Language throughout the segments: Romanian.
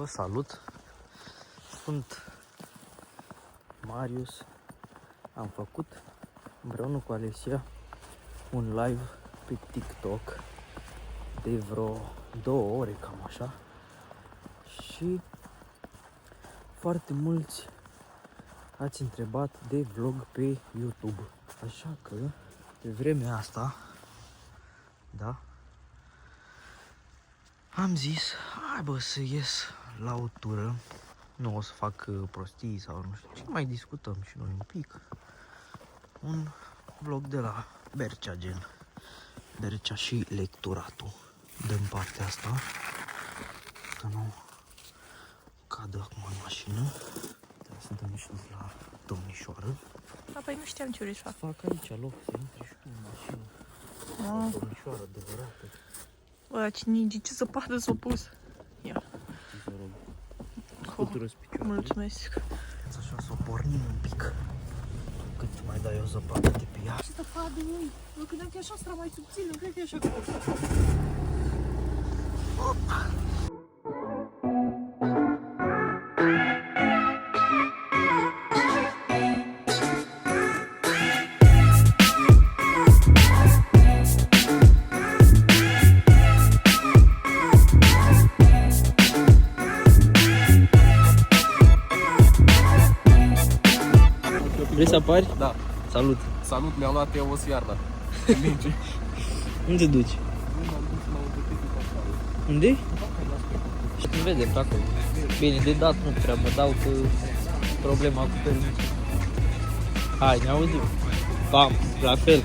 Vă salut! Sunt Marius. Am făcut împreună cu Alexia un live pe TikTok de vreo 2 ore, cam așa. Și foarte mulți ați întrebat de vlog pe YouTube. Așa că pe vremea asta, da, am zis, hai bă să ies la o tură. Nu o să fac prostii sau nu știu ce, mai discutăm și noi un pic. Un vlog de la Bercea, gen Bercea și lecturatul. Dăm partea asta, să nu cadă acum în mașină. Trebuie să dăm și la domnișoară. Păi nu știam ce vrei să fac. Fac aici loc să intri și tu în mașină. Domnișoară adevărată. Bă, cine ce zăpadă s-a pus? Ia. Să rog. Scutură-ți picioarele. Mulțumesc. Așa să o pornim un pic. Cât mai dai o zăpadă de pe ea. Ce zăpadă, măi? Eu credeam că e așa stra mai subțire, nu cred că e așa gros. Vrei să apari? Da. Salut! Salut, mi-am luat eu o siarda. Minge. Unde duci? Unde? Și nu vedem pe acolo. Bine, de dat nu prea mă dau că problema cu permisul. Hai, ne auzim. Bam, la fel.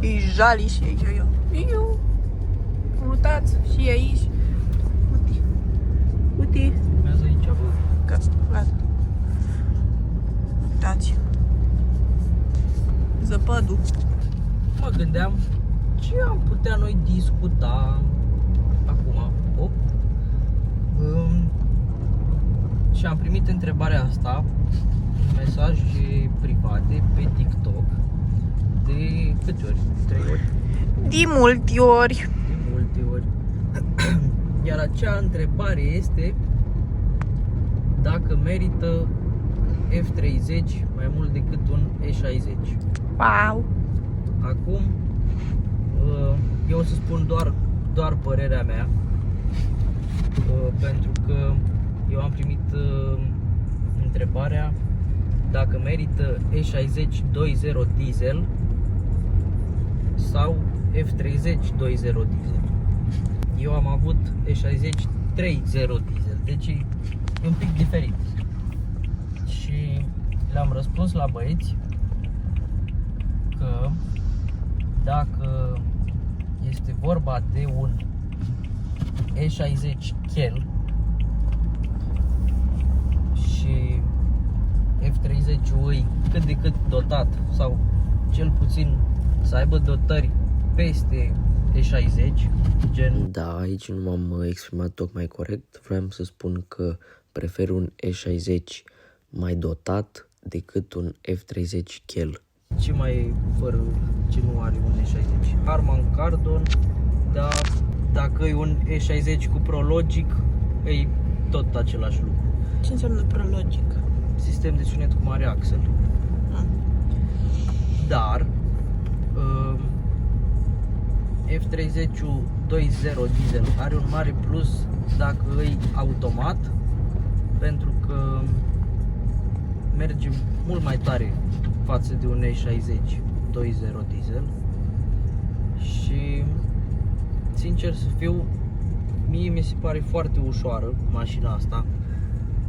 E jali și aici, eu. Uitați, și aici. Uite. Uite. Urmează aici, bă. Gata. Uitați. Zăpădul. Mă gândeam ce am putea noi discuta acum. Și am primit întrebarea asta în mesaje private pe TikTok de câte ori? 3 ori? De multe ori. De multe ori. Iar acea întrebare este dacă merită F30 mai mult decât un E60. Wow. Acum, eu o să spun doar părerea mea, pentru că eu am primit întrebarea dacă merită E60 2.0 diesel sau F30 2.0 diesel. Eu am avut E60 3.0 diesel, deci e un pic diferit. Și le-am răspuns la băieți că dacă este vorba de un E60 Kel și F30 e cât de cât dotat sau cel puțin să aibă dotări peste E60, gen... Da, aici nu m-am exprimat tocmai corect. Vreau să spun că prefer un E60 mai dotat decât un F30 Kel. Ce mai e fără ce nu are un E60? Harman Kardon, dar dacă e un E60 cu ProLogic, e tot același lucru. Ce înseamnă ProLogic? Sistem de sunet cu mare axel. Dar F30 2.0 diesel are un mare plus dacă îi automat, pentru că merge mult mai tare față de un E60 2.0 diesel și, sincer să fiu, mie mi se pare foarte ușoară mașina asta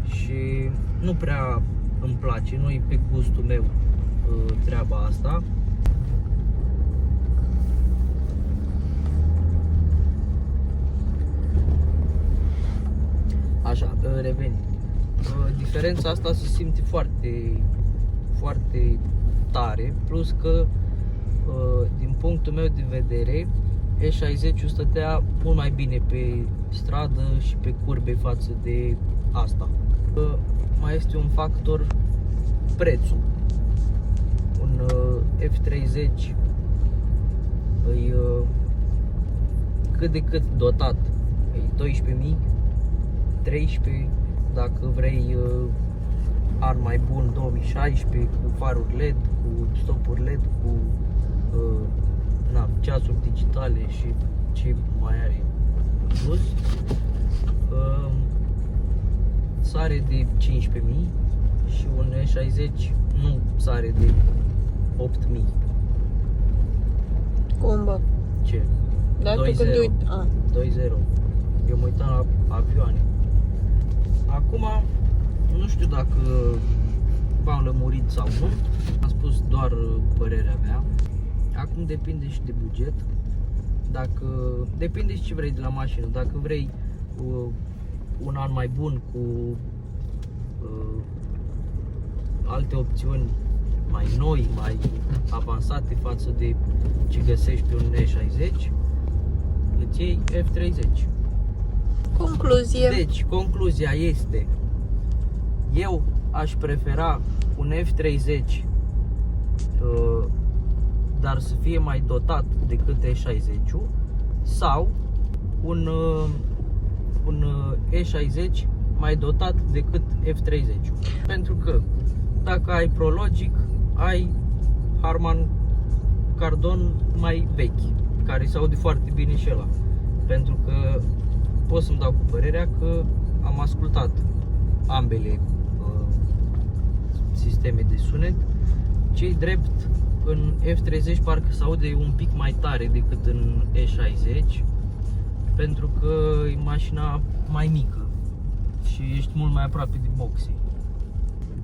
și nu prea îmi place, nu e pe gustul meu treaba asta. Așa, revenind. Diferența asta se simte foarte, foarte tare, plus că din punctul meu de vedere E60-ul stătea mult mai bine pe stradă și pe curbe față de asta. Mai este un factor, prețul. Un F30 îi cât de cât dotat, e 12.000, 13, dacă vrei an mai bun 2016, cu faruri LED, cu stopuri LED, cu ceasuri digitale și ce mai are plus, sare de 15.000 și un E60 nu sare de 8.000. Cum, bă? Ce? Dar tu când uit... 2.0. Eu mă uitam la avioane. Acum, nu știu dacă v-am lămurit sau nu. Am spus doar părerea mea. Acum depinde și de buget. Depinde și ce vrei de la mașină. Dacă vrei un an mai bun cu alte opțiuni mai noi, mai avansate față de ce găsești pe un E60, îți iei F30. Concluzie. Deci, concluzia este: eu aș prefera un F30 dar să fie mai dotat decât E60-ul, sau un E60 mai dotat decât F30-ul. Pentru că dacă ai ProLogic, ai Harman Kardon mai vechi, care se aude foarte bine și ăla. Pentru că pot să-mi dau cu părerea că am ascultat ambele sisteme de sunet. Cei drept, în F30 parcă se aude un pic mai tare decât în E60, pentru că e mașina mai mică și ești mult mai aproape de boxe.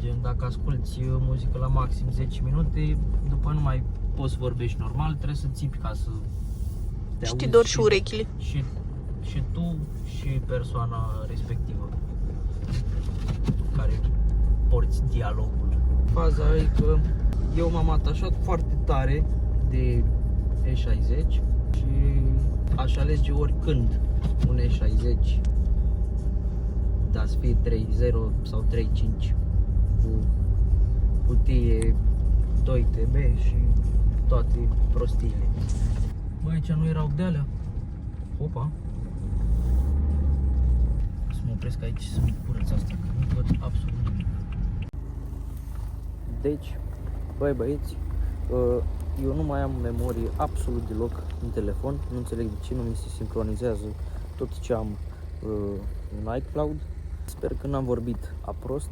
Gen, dacă asculti muzică la maxim 10 minute, după nu mai poți vorbești normal, trebuie să țipi ca să te auzi. Știi doar și urechile. Și tu și persoana respectivă care porți dialogul. Faza e că eu m-am atașat foarte tare de E60 și aș alege oricând un E60, dar să fie 3.0 sau 3.5 cu cutie 2 TB și toate prostiile. Bă, aici nu erau de alea. Opa. Să mă opresc aici să-mi curăț asta, că nu văd absolut nimic. Deci, băi băieți, eu nu mai am memorie absolut deloc în telefon. Nu înțeleg de ce nu mi se sincronizează tot ce am în iCloud. Sper că n-am vorbit aprost.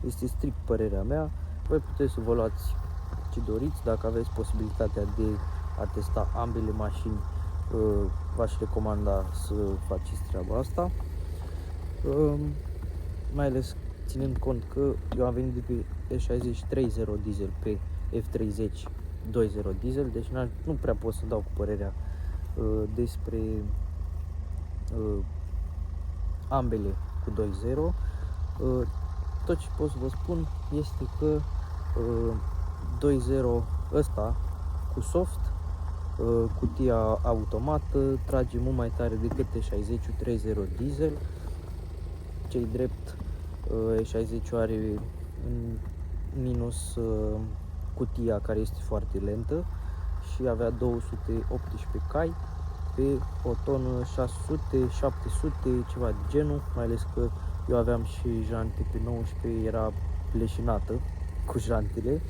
Este strict părerea mea. Voi puteți să vă luați ce doriți. Dacă aveți posibilitatea de a testa ambele mașini, v-aș recomanda să faceți treaba asta. Mai ales ținând cont că eu am venit de pe E60 3.0 diesel pe F30 2.0 diesel, deci nu prea pot să dau cu părerea despre ambele cu 2.0. Tot ce pot să vă spun este că 2.0 ăsta cu soft, cutia automată, trage mult mai tare decât E60 3.0 diesel. Cei drept, E60 are în minus cutia care este foarte lentă și avea 218 cai pe o tonă 600, 700, ceva de genul, mai ales că eu aveam și jante pe 19, era leșinată cu jantele.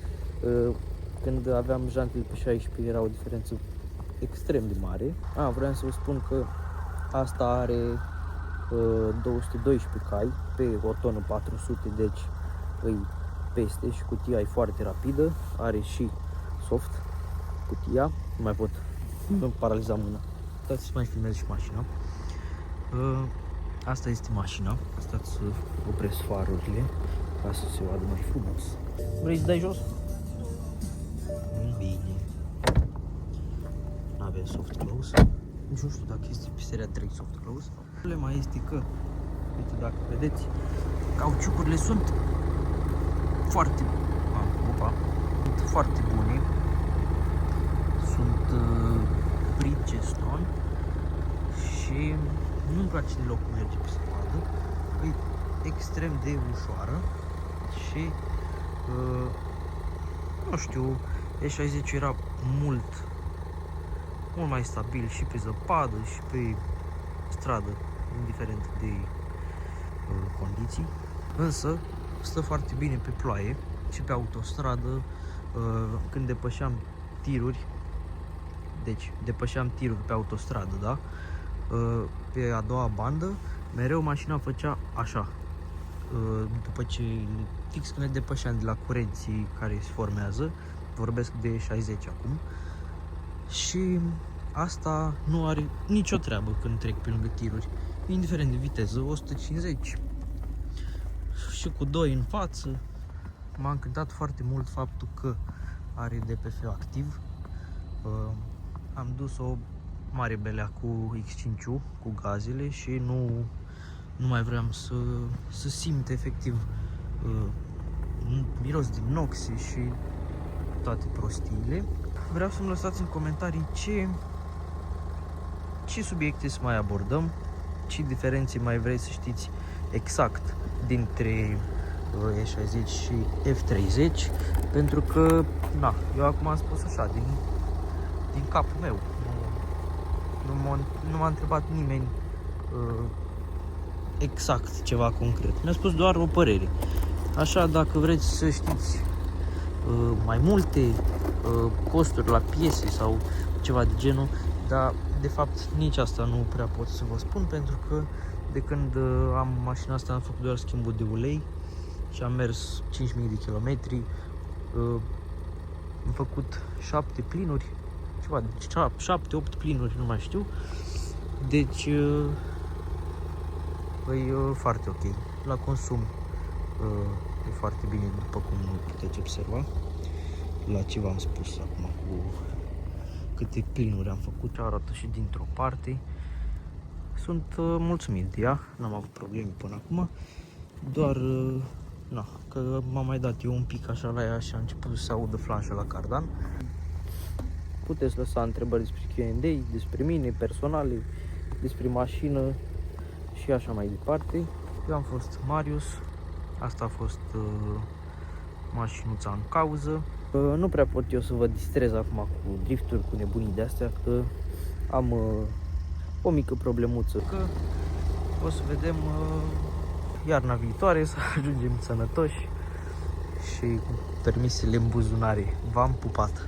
Când aveam jantele pe 16 era o diferență extrem de mare. Vreau să vă spun că asta are 212 cai pe o tonă 400, deci îi peste și cutia e foarte rapidă, are și soft cutia, nu mai pot paraliza mâna. Uitați să mai filmez și mașina. Asta este mașina, stați să opresc farurile ca să se vadă mai frumos. Vrei să dai jos? Bine. N-avem soft close. Nici nu știu dacă este pe seria 3 soft close. Problema este că, uite, dacă vedeți, cauciucurile sunt foarte bune. Sunt Bridgestone și nu-mi place deloc cum merge pe stradă. E extrem de ușoară și nu știu, E60 era mult mai stabil și pe zăpadă și pe stradă, indiferent de condiții, însă stă foarte bine pe ploaie și pe autostradă. Când depășeam tiruri, deci depășeam tiruri pe autostradă, da? Pe a doua bandă, mereu mașina făcea așa, după ce fix când ne depășeam de la curenții care se formează, vorbesc de 60 acum, și asta nu are nicio treabă când trec pe lângă tiruri, indiferent de viteză, 150 și cu 2 în față. M-a încântat foarte mult faptul că are DPF activ. Am dus o mare belea cu X5-ul, cu gazele, și nu mai vreau să simt efectiv miros de noxe și toate prostiile. Vreau să-mi lăsați în comentarii ce subiecte să mai abordăm, ce diferențe mai vreți să știți exact dintre E60 și F30, pentru că, eu acum am spus așa, din capul meu, nu m-a întrebat nimeni exact ceva concret, mi-a spus doar o părere. Așa, dacă vreți să știți mai multe costuri la piese sau ceva de genul, dar de fapt nici asta nu prea pot să vă spun, pentru că de când am mașina asta am făcut doar schimbul de ulei și am mers 5000 de kilometri. Am făcut 7 plinuri, ceva, 7-8 plinuri, nu mai știu. Deci e foarte ok. La consum e foarte bine, după cum puteți observa la ce v-am spus acum cu câte plinuri am făcut. Arată și dintr-o parte. Sunt mulțumit de ea, n-am avut probleme până acum, doar că m-am mai dat eu un pic așa la ea și a început să se audă flanșa la cardan. Puteți lăsa întrebări despre Q&A, despre mine, personale, despre mașină și așa mai departe. Eu am fost Marius, asta a fost mașinuța în cauză. Nu prea pot eu să vă distrez acum cu drifturi, cu nebunii de astea, că am o mică problemuță. Că o să vedem iarna viitoare, să ajungem sănătoși și cu permisele în buzunare. V-am pupat!